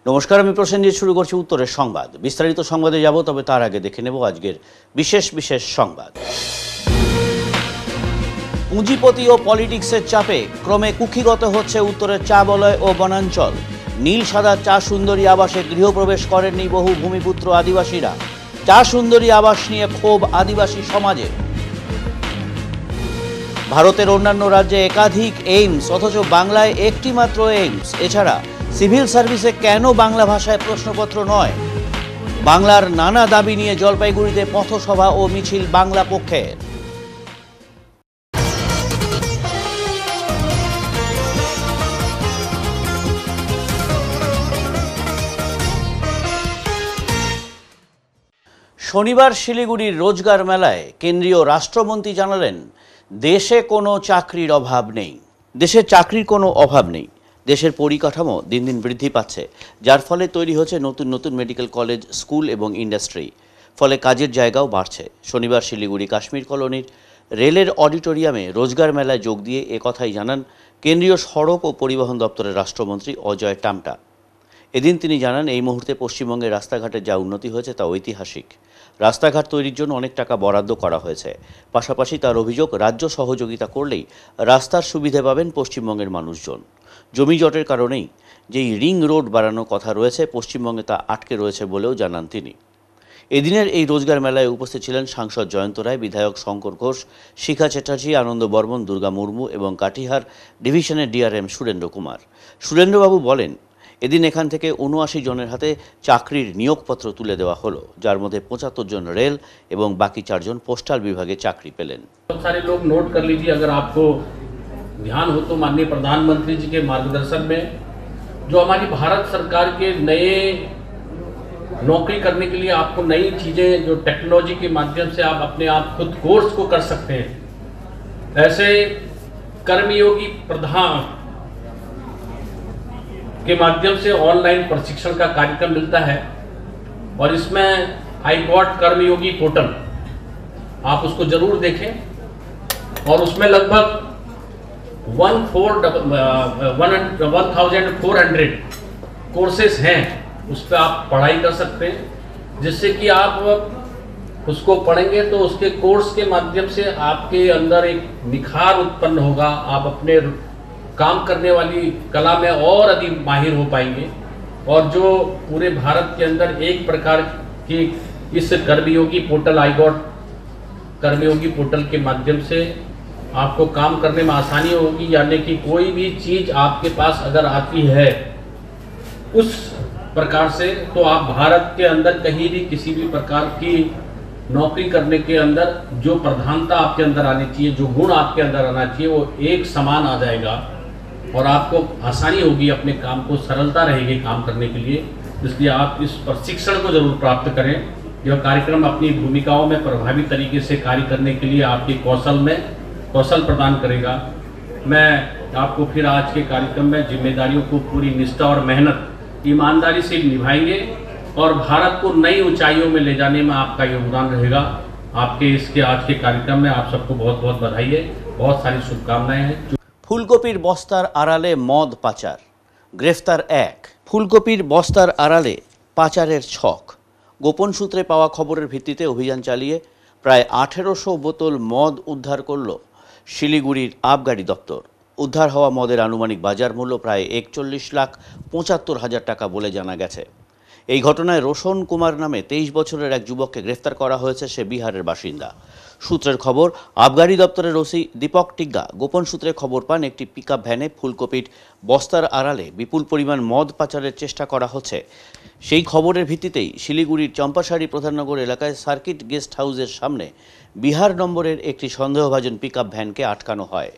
নমস্কার, আমি প্রসেনজিৎ। শুরু করছি উত্তরের সংবাদ। বিস্তারিত সংবাদে যাব, তবে তার আগে দেখে নেব আজকের বিশেষ সংবাদ। পুঁজিপতি ও পলিটিক্সের চাপে ক্রমে কুক্ষিগত হচ্ছে উত্তরের চা বলয় ও বনাঞ্চল। নীল সাদা চা সুন্দরী আবাসে গৃহপ্রবেশ করেননি বহু ভূমিপুত্র আদিবাসীরা। চা সুন্দরী আবাস নিয়ে ক্ষোভ আদিবাসী সমাজে। ভারতের অন্যান্য রাজ্যে একাধিক এইমস, অথচ বাংলায় একটি মাত্র এইমস। এছাড়া সিভিল সার্ভিসে কেন বাংলা ভাষায় প্রশ্নপত্র নয়? বাংলার নানা দাবি নিয়ে জলপাইগুড়িতে পথসভা ও মিছিল বাংলা পক্ষের। শনিবার শিলিগুড়ির রোজগার মেলায় কেন্দ্রীয় রাষ্ট্রমন্ত্রী জানালেন, দেশে কোনো চাকরির অভাব নেই। দেশের চাকরির কোনো অভাব নেই। দেশের পরিকাঠামো দিন দিন বৃদ্ধি পাচ্ছে, যার ফলে তৈরি হচ্ছে নতুন নতুন মেডিকেল কলেজ, স্কুল এবং ইন্ডাস্ট্রি। ফলে কাজের জায়গাও বাড়ছে। শনিবার শিলিগুড়ি কাশ্মীর কলোনির রেলের অডিটোরিয়ামে রোজগার মেলায় যোগ দিয়ে একথাই জানান কেন্দ্রীয় সড়ক ও পরিবহন দপ্তরের রাষ্ট্রমন্ত্রী অজয় টামটা। এদিন তিনি জানান, এই মুহূর্তে পশ্চিমবঙ্গের রাস্তাঘাটের যা উন্নতি হয়েছে তা ঐতিহাসিক। রাস্তাঘাট তৈরির জন্য অনেক টাকা বরাদ্দ করা হয়েছে। পাশাপাশি তার অভিযোগ, রাজ্য সহযোগিতা করলেই রাস্তার সুবিধে পাবেন পশ্চিমবঙ্গের মানুষজন। জমি জটের কারণেই যেই রিং রোড বাড়ানোর কথা রয়েছে, পশ্চিমবঙ্গে তা আটকে রয়েছে বলেও জানান তিনি। এদিনের এই রোজগার মেলায় উপস্থিত ছিলেন সাংসদ জয়ন্ত রায়, বিধায়ক শঙ্কর ঘোষ, শিখা চ্যাটার্জি, আনন্দ বর্মন, দুর্গা মুর্মু এবং কাটিহার ডিভিশনের ডিআরএম সুরেন্দ্র কুমার। সুরেন্দ্রবাবু বলেন, এদিন এখান থেকে ৭৯ জনের হাতে চাকরির নিয়োগপত্র তুলে দেওয়া হলো, যার মধ্যে ৭৫ জন রেল এবং বাকি 4 জন পোস্টাল বিভাগে চাকরি পেলেন। बहुत सारे लोग नोट कर लीजिए, अगर आपको ध्यान हो तो माननीय प्रधानमंत्री जी के मार्गदर्शन में जो हमारी भारत सरकार के नए नौकरी करने के लिए आपको नई चीज़ें, जो टेक्नोलॉजी के माध्यम से आप अपने आप खुद कोर्स को कर सकते हैं, ऐसे कर्मयोगी प्रधान के माध्यम से ऑनलाइन प्रशिक्षण का कार्यक्रम मिलता है। और इसमें आई गॉट कर्मयोगी पोर्टल, आप उसको जरूर देखें। और उसमें लगभग 1400 कोर्सेस हैं, उस पर आप पढ़ाई कर सकते हैं, जिससे कि आप उसको पढ़ेंगे तो उसके कोर्स के माध्यम से आपके अंदर एक निखार उत्पन्न होगा। आप अपने काम करने वाली कला में और अधिक माहिर हो पाएंगे। और जो पूरे भारत के अंदर एक प्रकार की इस Karmayogi portal, I got Karmayogi portal के माध्यम से आपको काम करने में आसानी होगी। यानी कि कोई भी चीज़ आपके पास अगर आती है उस प्रकार से, तो आप भारत के अंदर कहीं भी किसी भी प्रकार की नौकरी करने के अंदर जो प्रधानता आपके अंदर आनी चाहिए, जो गुण आपके अंदर आना चाहिए, वो एक समान आ जाएगा और आपको आसानी होगी, अपने काम को सरलता रहेगी काम करने के लिए। इसलिए आप इस प्रशिक्षण को जरूर प्राप्त करें। यह कार्यक्रम अपनी भूमिकाओं में प्रभावी तरीके से कार्य करने के लिए आपके कौशल प्रदान करेगा। मैं आपको फिर आज के कार्यक्रम में जिम्मेदारियों को पूरी निष्ठा और मेहनत, ईमानदारी से निभाएंगे और भारत को नई ऊंचाइयों में ले जाने में आपका योगदान रहेगा। आपके इसके आज के कार्यक्रम में आप सबको बहुत बहुत बधाई है, बहुत सारी शुभकामनाएं हैं। ফুলকপির বস্তার আড়ালে মদ পাচার, গ্রেফতার 1। ফুলকপির বস্তার আড়ালে পাচারের ছক। গোপন সূত্রে পাওয়া খবরের ভিত্তিতে অভিযান চালিয়ে প্রায় 1800 বোতল মদ উদ্ধার করল শিলিগুড়ির আবগারি দপ্তর। উদ্ধার হওয়া মদের আনুমানিক বাজার মূল্য প্রায় 41,75,000 টাকা বলে জানা গেছে। এই ঘটনায় রোশন কুমার নামে 23 বছরের এক যুবককে গ্রেফতার করা হয়েছে। সে বিহারের বাসিন্দা। সূত্রের খবর, আবগারি দপ্তরের ওসি দীপক টিগ্গা গোপন সূত্রে খবর পান, একটি পিকআপ ভ্যানে ফুলকপির বস্তার আড়ালে বিপুল পরিমাণ মদ পাচারের চেষ্টা করা হচ্ছে। সেই খবরের ভিত্তিতেই শিলিগুড়ির চম্পাশাড়ি প্রধাননগর এলাকায় সার্কিট গেস্ট হাউসের সামনে বিহার নম্বরের একটি সন্দেহভাজন পিকআপ ভ্যানকে আটকানো হয়।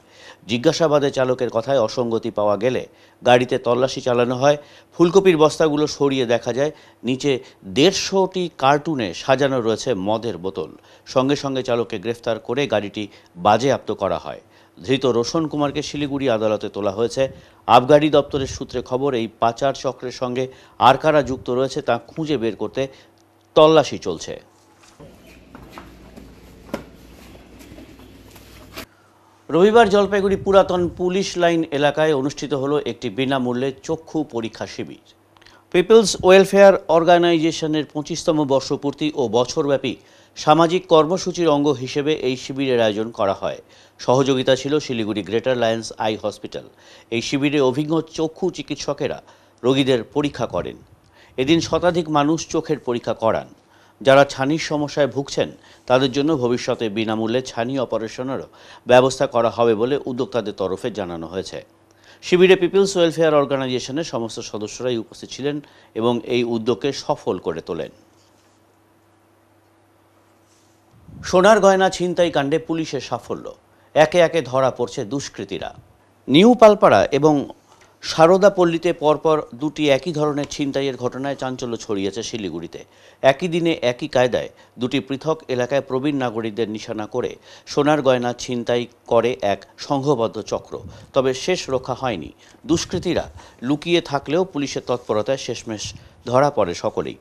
জিজ্ঞাসাবাদে চালকের কথায় অসঙ্গতি পাওয়া গেলে গাড়িতে তল্লাশি চালানো হয়। ফুলকপির বস্তাগুলো সরিয়ে দেখা যায় নিচে 150টি কার্টুনে সাজানো রয়েছে মদের বোতল। সঙ্গে সঙ্গে চালককে গ্রেফতার করে গাড়িটি বাজেয়াপ্ত করা হয়। ধৃত রোশন কুমারকে শিলিগুড়ি আদালতে তোলা হয়েছে। আবগারি দপ্তরের সূত্রে খবর, এই পাচার চক্রের সঙ্গে আর কারা যুক্ত রয়েছে তা খুঁজে বের করতে তল্লাশি চলছে। রবিবার জলপাইগুড়ি পুরাতন পুলিশ লাইন এলাকায় অনুষ্ঠিত হলো একটি বিনামূল্যে চক্ষু পরীক্ষা শিবির। পিপলস ওয়েলফেয়ার অর্গানাইজেশনের 25তম বর্ষপূর্তি ও বছরব্যাপী সামাজিক কর্মসূচির অঙ্গ হিসেবে এই শিবিরের আয়োজন করা হয়। সহযোগিতা ছিল Siliguri greater Lions eye hospital. এই শিবিরে অভিজ্ঞ চক্ষু চিকিৎসকেরা রোগীদের পরীক্ষা করেন। এদিন শতাধিক মানুষ চোখের পরীক্ষা করান। যারা ছানির সমস্যায় ভুগছেন তাদের জন্য ভবিষ্যতে বিনামূল্যে ছানি অপারেশনেরও ব্যবস্থা করা হবে বলে উদ্যোক্তাদের তরফে জানানো হয়েছে। শিবিরে পিপলস ওয়েলফেয়ার অর্গানাইজেশনের সমস্ত সদস্যরাই উপস্থিত ছিলেন এবং এই উদ্যোগকে সফল করে তোলেন। সোনার গয়না ছিনতাই কাণ্ডে পুলিশের সাফল্য, একে একে ধরা পড়ছে দুষ্কৃতীরা। নিউ পালপাড়া এবং সারদাপল্লীতে পরপর দুটি একই ধরনের ছিনতাইয়ের ঘটনায় চাঞ্চল্য ছড়িয়েছে শিলিগুড়িতে। একই দিনে একই কায়দায় দুটি পৃথক এলাকায় প্রবীণ নাগরিকদের নিশানা করে সোনার গয়না ছিনতাই করে এক সংঘবদ্ধ চক্র। তবে শেষ রক্ষা হয়নি। দুষ্কৃতীরা লুকিয়ে থাকলেও পুলিশের তৎপরতায় শেষমেশ ধরা পড়ে সকলেই।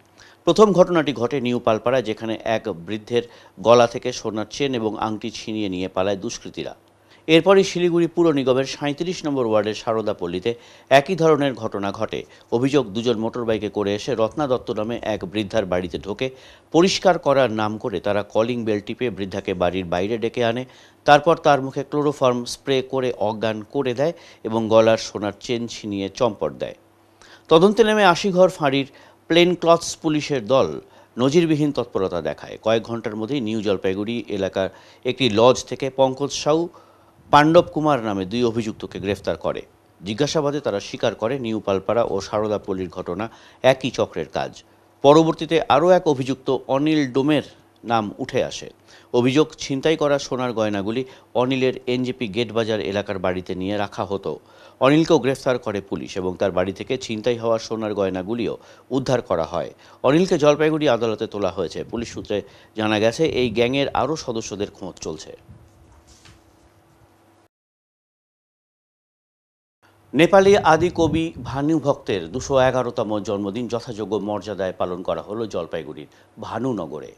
প্রথম ঘটনাটি ঘটে নিউ পালপাড়ায়, যেখানে এক বৃদ্ধের গলা থেকে সোনার চেন এবং আংটি ছিনিয়ে নিয়ে পালায় দুষ্কৃতীরা। এরপরই শিলিগুড়ি পুর নিগমের 37 নম্বর ওয়ার্ডের সারদাপল্লীতে একই ধরনের ঘটনা ঘটে। অভিযোগ, দুজন মোটরবাইকে করে এসে রত্না দত্ত নামে এক বৃদ্ধার বাড়িতে ঢোকে। পরিষ্কার করার নাম করে তারা কলিং বেল টিপে বৃদ্ধাকে বাড়ির বাইরে ডেকে আনে। তারপর তার মুখে ক্লোরোফর্ম স্প্রে করে অজ্ঞান করে দেয় এবং গলার সোনার চেন ছিনিয়ে চম্পট দেয়। তদন্তে নেমে আশিঘর ফাঁড়ির প্লেন ক্লথস পুলিশের দল নজিরবিহীন তৎপরতা দেখায়। কয়েক ঘন্টার মধ্যেই নিউ জলপাইগুড়ি এলাকার একটি লজ থেকে পঙ্কজ সাউ, পাণ্ডব কুমার নামে দুই অভিযুক্তকে গ্রেফতার করে। জিজ্ঞাসাবাদে তারা স্বীকার করে নিউ পালপাড়া ও সারদাপল্লীর ঘটনা একই চক্রের কাজ। পরবর্তীতে আরও এক অভিযুক্ত অনিল ডোমের নাম উঠে আসে। অভিযোগ, ছিনতাই করা সোনার গয়নাগুলি অনিলের এনজেপি গেট বাজার এলাকার বাড়িতে নিয়ে রাখা হতো। অনিলকেও গ্রেফতার করে পুলিশ এবং তার বাড়ি থেকে ছিনতাই হওয়া সোনার গয়নাগুলিও উদ্ধার করা হয়। অনিলকে জলপাইগুড়ি আদালতে তোলা হয়েছে। পুলিশ সূত্রে জানা গেছে এই গ্যাংয়ের আরও সদস্যদের খোঁজ চলছে। নেপালি আদি কবি ভানুভক্তের 211তম জন্মদিন যথাযোগ্য মর্যাদায় পালন করা হলো জলপাইগুড়ির ভানুনগরে।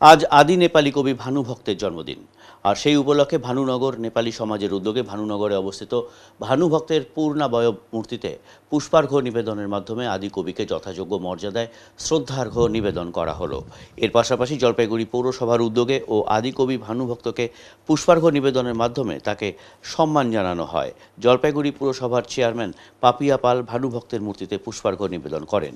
আজ আদি নেপালি কবি ভানুভক্তের জন্মদিন, আর সেই উপলক্ষে ভানুনগর নেপালি সমাজের উদ্যোগে ভানুনগরে অবস্থিত ভানুভক্তের পূর্ণাবয়ব মূর্তিতে পুষ্পার্ঘ্য নিবেদনের মাধ্যমে আদি কবিকে যথাযোগ্য মর্যাদায় শ্রদ্ধার্ঘ্য নিবেদন করা হলো। এর পাশাপাশি জলপাইগুড়ি পৌরসভার উদ্যোগে ও আদি কবি ভানুভক্তকে পুষ্পার্ঘ্য নিবেদনের মাধ্যমে তাকে সম্মান জানানো হয়। জলপাইগুড়ি পুরসভার চেয়ারম্যান পাপিয়া পাল ভানুভক্তের মূর্তিতে পুষ্পার্ঘ্য নিবেদন করেন।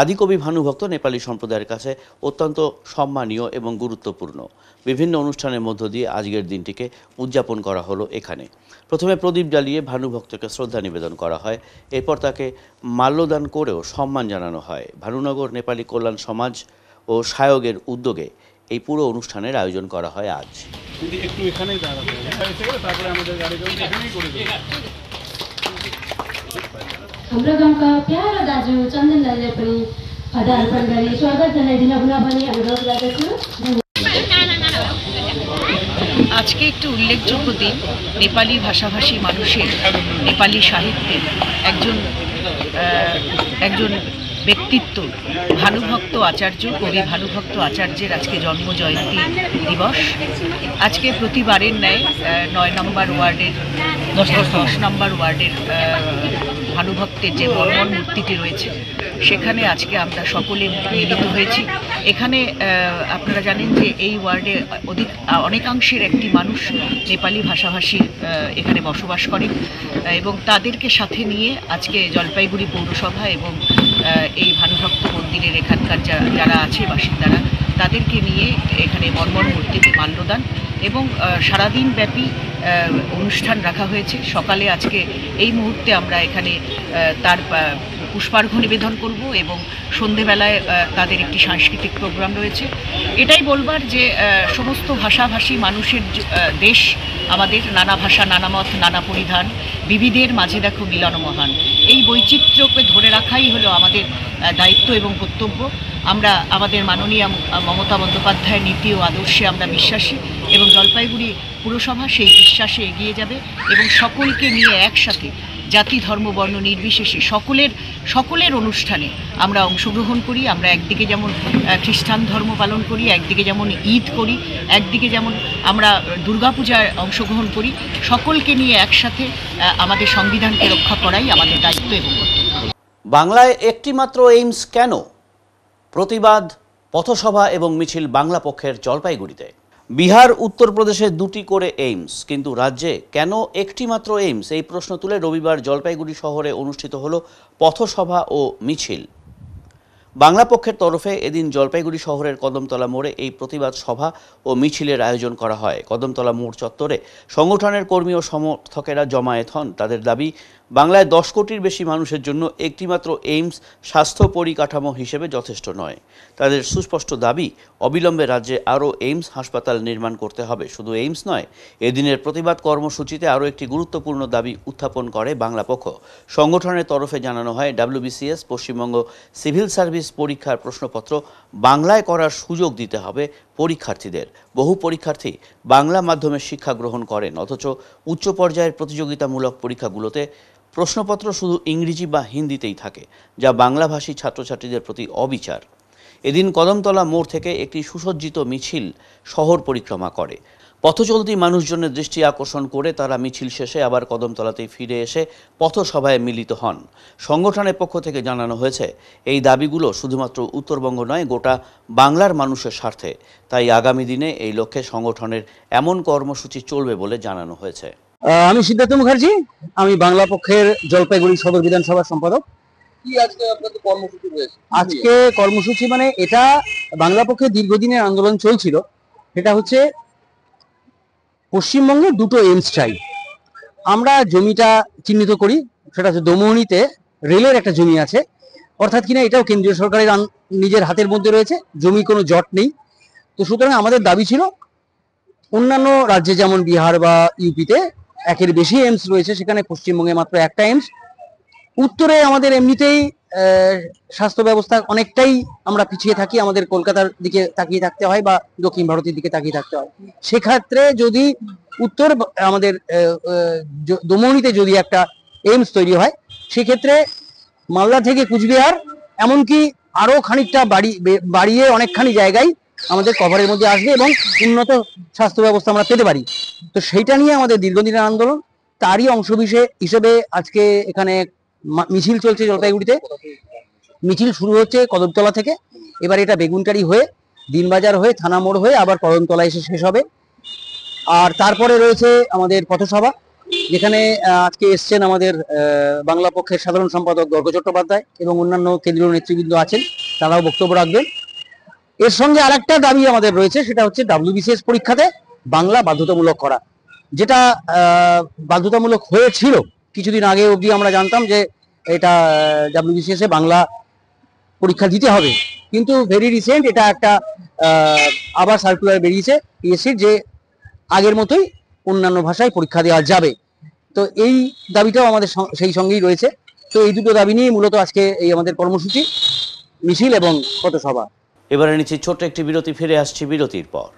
আদিকবি ভানুভক্ত নেপালি সম্প্রদায়ের কাছে অত্যন্ত সম্মানীয় এবং গুরুত্বপূর্ণ। বিভিন্ন অনুষ্ঠানের মধ্য দিয়ে আজকের দিনটিকে উদযাপন করা হলো এখানে। প্রথমে প্রদীপ জ্বালিয়ে ভানুভক্তকে শ্রদ্ধা নিবেদন করা হয়। এরপর তাকে মাল্যদান করেও সম্মান জানানো হয়। ভানুনগর নেপালি কল্যাণ সমাজ ও সায়গের উদ্যোগে এই পুরো অনুষ্ঠানের আয়োজন করা হয় আজ। একটু এখানেই দাঁড়াতে হবে, তারপরে আমাদের গাড়ি এখানেই করে দেবো। हाम्रो गाउँका प्यारो दाजु चन्दन दाजुले पनि खदा अर्पण गरी स्वागत जनाइदिन हुन भनी अनुरोध गर्दछु। আজকে একটি উল্লেখযোগ্য দিন। নেপালি ভাষাভাষী মানুষের, নেপালি সাহিত্যের একজন ব্যক্তিত্ব ভানুভক্ত আচার্য, কবি ভানুভক্ত আচার্যের আজকে জন্ম জয়ন্তী দিবস। আজকে প্রতিবারের ন্যায় 9 নম্বর ওয়ার্ডের 10 নম্বর ওয়ার্ডের ভানুভক্তের যে মর্মর মূর্তিটি রয়েছে সেখানে আজকে আমরা সকলে মিলিত হয়েছি। এখানে আপনারা জানেন যে এই ওয়ার্ডে অনেকাংশের একটি মানুষ নেপালি ভাষাভাষী এখানে বসবাস করেন এবং তাদেরকে সাথে নিয়ে আজকে জলপাইগুড়ি পৌরসভা এবং এই ভানুভক্ত মন্দিরের এখানকার যারা আছে বাসিন্দারা তাদেরকে নিয়ে এখানে মর্মর মূর্তিতে মাল্যদান এবং সারাদিন ব্যাপী অনুষ্ঠান রাখা হয়েছে। সকালে আজকে এই মুহূর্তে আমরা এখানে তার পুষ্পার্ঘ্য নিবেদন করব এবং সন্ধেবেলায় তাদের একটি সাংস্কৃতিক প্রোগ্রাম রয়েছে। এটাই বলবার যে সমস্ত ভাষাভাষী মানুষের দেশ আমাদের, নানা ভাষা, নানা মত, নানা পরিধান, বিবিধের মাঝে দেখো মিলন মহান। এই বৈচিত্র্যকে ধরে রাখাই হলো আমাদের দায়িত্ব এবং কর্তব্য। আমরা আমাদের মাননীয় মমতা বন্দ্যোপাধ্যায়ের নীতি ও আদর্শে আমরা বিশ্বাসী এবং জলপাইগুড়ি পুরসভা সেই বিশ্বাসে এগিয়ে যাবে এবং সকলকে নিয়ে একসাথে জাতি ধর্ম বর্ণ নির্বিশেষে সকলের অনুষ্ঠানে আমরা অংশগ্রহণ করি। আমরা একদিকে যেমন খ্রিস্টান ধর্ম পালন করি, একদিকে যেমন ঈদ করি, একদিকে যেমন আমরা দুর্গাপূজায় অংশগ্রহণ করি। সকলকে নিয়ে একসাথে আমাদের সংবিধানকে রক্ষা করাই আমাদের দায়িত্ব এবং কর্তব্য। বাংলায় একটিমাত্র এইমস কেন? প্রতিবাদ, পথসভা এবং মিছিল বাংলা পক্ষের জলপাইগুড়িতে। বিহার, উত্তরপ্রদেশে 2টি করে এইমস, কিন্তু রাজ্যে কেন একটিমাত্র এইমস? এই প্রশ্ন তুলে রবিবার জলপাইগুড়ি শহরে অনুষ্ঠিত হলো পথসভা ও মিছিল। বাংলা পক্ষের তরফে এদিন জলপাইগুড়ি শহরের কদমতলা মোড়ে এই প্রতিবাদ সভা ও মিছিলের আয়োজন করা হয়। কদমতলা মোড় চত্বরে সংগঠনের কর্মী ও সমর্থকেরা জমায়েত হন। তাদের দাবি, বাংলায় 10 কোটির বেশি মানুষের জন্য একটিমাত্র এইমস স্বাস্থ্য পরিকাঠামো হিসেবে যথেষ্ট নয়। তাদের সুস্পষ্ট দাবি, অবিলম্বে রাজ্যে আরও এইমস হাসপাতাল নির্মাণ করতে হবে। শুধু এইমস নয়, এদিনের প্রতিবাদ কর্মসূচিতে আরও একটি গুরুত্বপূর্ণ দাবি উত্থাপন করে বাংলা পক্ষ। সংগঠনের তরফে জানানো হয়, WBCS পশ্চিমবঙ্গ সিভিল সার্ভিস পরীক্ষার প্রশ্নপত্র বাংলায় করার সুযোগ দিতে হবে পরীক্ষার্থীদের। বহু পরীক্ষার্থী বাংলা মাধ্যমে শিক্ষা গ্রহণ করেন, অথচ উচ্চ পর্যায়ের প্রতিযোগিতামূলক পরীক্ষাগুলোতে প্রশ্নপত্র শুধু ইংরেজি বা হিন্দিতেই থাকে, যা বাংলাভাষী ছাত্রছাত্রীদের প্রতি অবিচার। এদিন কদমতলা মোড় থেকে একটি সুসজ্জিত মিছিল শহর পরিক্রমা করে। পথচলতি মানুষজনের দৃষ্টি আকর্ষণ করে তারা মিছিল শেষে আবার কদমতলাতেই ফিরে এসে পথসভায় মিলিত হন। সংগঠনের পক্ষ থেকে জানানো হয়েছে, এই দাবিগুলো শুধুমাত্র উত্তরবঙ্গ নয়, গোটা বাংলার মানুষের স্বার্থে। তাই আগামী দিনে এই লক্ষ্যে সংগঠনের এমন কর্মসূচি চলবে বলে জানানো হয়েছে। আমি সিদ্ধার্থ মুখার্জি, আমি বাংলা পক্ষের জলপাইগুড়ি সদর বিধানসভার সম্পাদক। কি আজকে আপনাদের কর্মসূচি রয়েছে? আজকে কর্মসূচি মানে এটা বাংলা পক্ষে দীর্ঘদিনের আন্দোলন চলছিল। সেটা হচ্ছে পশ্চিমবঙ্গে 2টো এইমস চাই। আমরা জমিটা চিহ্নিত করি, সেটা হচ্ছে দমোহনীতে রেলের একটা জমি আছে, অর্থাৎ কিনা এটাও কেন্দ্রীয় সরকারের নিজের হাতের মধ্যে রয়েছে, জমি কোনো জট নেই। তো সুতরাং আমাদের দাবি ছিল, অন্যান্য রাজ্যে যেমন বিহার বা ইউপিতে 1-এর বেশি এইমস রয়েছে, সেখানে পশ্চিমবঙ্গে মাত্র একটা এইমস। উত্তরে আমাদের এমনিতেই স্বাস্থ্য ব্যবস্থা অনেকটাই আমরা পিছিয়ে থাকি, আমাদের কলকাতার দিকে তাকিয়ে থাকতে হয় বা দক্ষিণ ভারতের দিকে তাকিয়ে থাকতে হয়। সেক্ষেত্রে যদি উত্তর আমাদের দমনিতে যদি একটা এইমস তৈরি হয়, সেক্ষেত্রে মালদা থেকে কুচবিহার এমনকি আরো খানিকটা বাড়িয়ে অনেকখানি জায়গায় আমাদের কভারের মধ্যে আসবে এবং উন্নত স্বাস্থ্য ব্যবস্থা আমরা পেতে পারি। তো সেইটা নিয়ে আমাদের দীর্ঘদিনের আন্দোলন, তারই অংশ হিসেবে আজকে এখানে মিছিল চলছে জলপাইগুড়িতে। মিছিল শুরু হচ্ছে কদমতলা থেকে, এবার এটা বেগুনটারি হয়ে, দিনবাজার হয়ে, থানা মোড় হয়ে আবার কদমতলা এসে শেষ হবে। আর তারপরে রয়েছে আমাদের পথসভা, যেখানে আজকে এসছেন আমাদের বাংলা পক্ষের সাধারণ সম্পাদক গর্গ চট্টোপাধ্যায় এবং অন্যান্য কেন্দ্রীয় নেতৃবৃন্দ আছেন, তারাও বক্তব্য রাখবেন। এর সঙ্গে আরেকটা দাবি আমাদের রয়েছে, সেটা হচ্ছে WBCS পরীক্ষাতে বাংলা বাধ্যতামূলক করা, যেটা বাধ্যতামূলক হয়েছিল কিছুদিন আগে অবধি। আমরা জানতাম যে এটা WBCS এ বাংলা পরীক্ষা দিতে হবে, কিন্তু ভেরি রিসেন্ট এটা একটা আবার সার্কুলার বেরিয়েছে পিএসসির, যে আগের মতোই অন্যান্য ভাষায় পরীক্ষা দেওয়া যাবে। তো এই দাবিটাও আমাদের সেই সঙ্গেই রয়েছে। তো এই দুটো দাবি নিয়ে মূলত আজকে এই আমাদের কর্মসূচি, মিছিল এবং পথসভা। এবারে নিচ্ছি ছোট্ট একটি বিরতি, ফিরে আসছি বিরতির পর।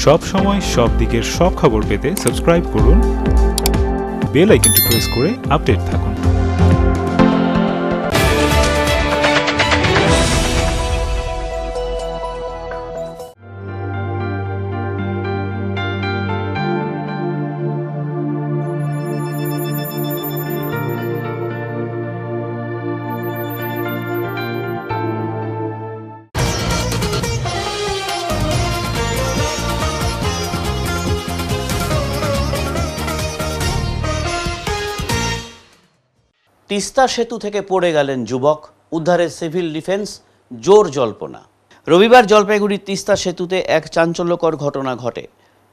সব সময় সব দিকের সব খবর পেতে সাবস্ক্রাইব করুন, বেল আইকনটি প্রেস করে আপডেট থাকুন। তিস্তা সেতু থেকে পড়ে গেলেন যুবক, উদ্ধারে সিভিল ডিফেন্স, জোর জল্পনা। রবিবার জলপাইগুড়ির তিস্তা সেতুতে এক চাঞ্চল্যকর ঘটনা ঘটে।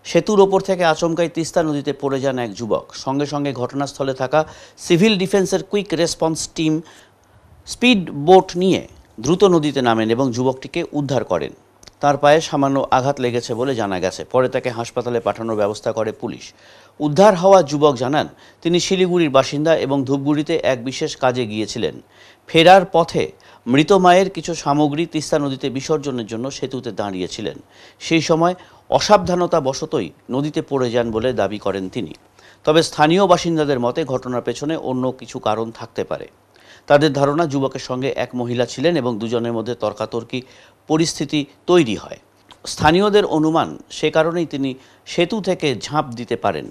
সেতুর ওপর থেকে আচমকাই তিস্তা নদীতে পড়ে যান এক যুবক। সঙ্গে সঙ্গে ঘটনাস্থলে থাকা সিভিল ডিফেন্সের quick response team speed boat নিয়ে দ্রুত নদীতে নামেন এবং যুবকটিকে উদ্ধার করেন। তার পায়ে সামান্য আঘাত লেগেছে বলে জানা গেছে। পরে তাকে হাসপাতালে পাঠানোর ব্যবস্থা করে পুলিশ। উদ্ধার হওয়া যুবক জানান, তিনি শিলিগুড়ির বাসিন্দা এবং ধূপগুড়িতে এক বিশেষ কাজে গিয়েছিলেন। ফেরার পথে মৃত মায়ের কিছু সামগ্রী তিস্তা নদীতে বিসর্জনের জন্য সেতুতে দাঁড়িয়েছিলেন। সেই সময় অসাবধানতা বশতই নদীতে পড়ে যান বলে দাবি করেন তিনি। তবে স্থানীয় বাসিন্দাদের মতে ঘটনার পেছনে অন্য কিছু কারণ থাকতে পারে। তাদের ধারণা, যুবকের সঙ্গে এক মহিলা ছিলেন এবং দুজনের মধ্যে তর্কাতর্কি পরিস্থিতি তৈরি হয়। স্থানীয়দের অনুমান, সে কারণেই তিনি সেতু থেকে ঝাঁপ দিতে পারেন।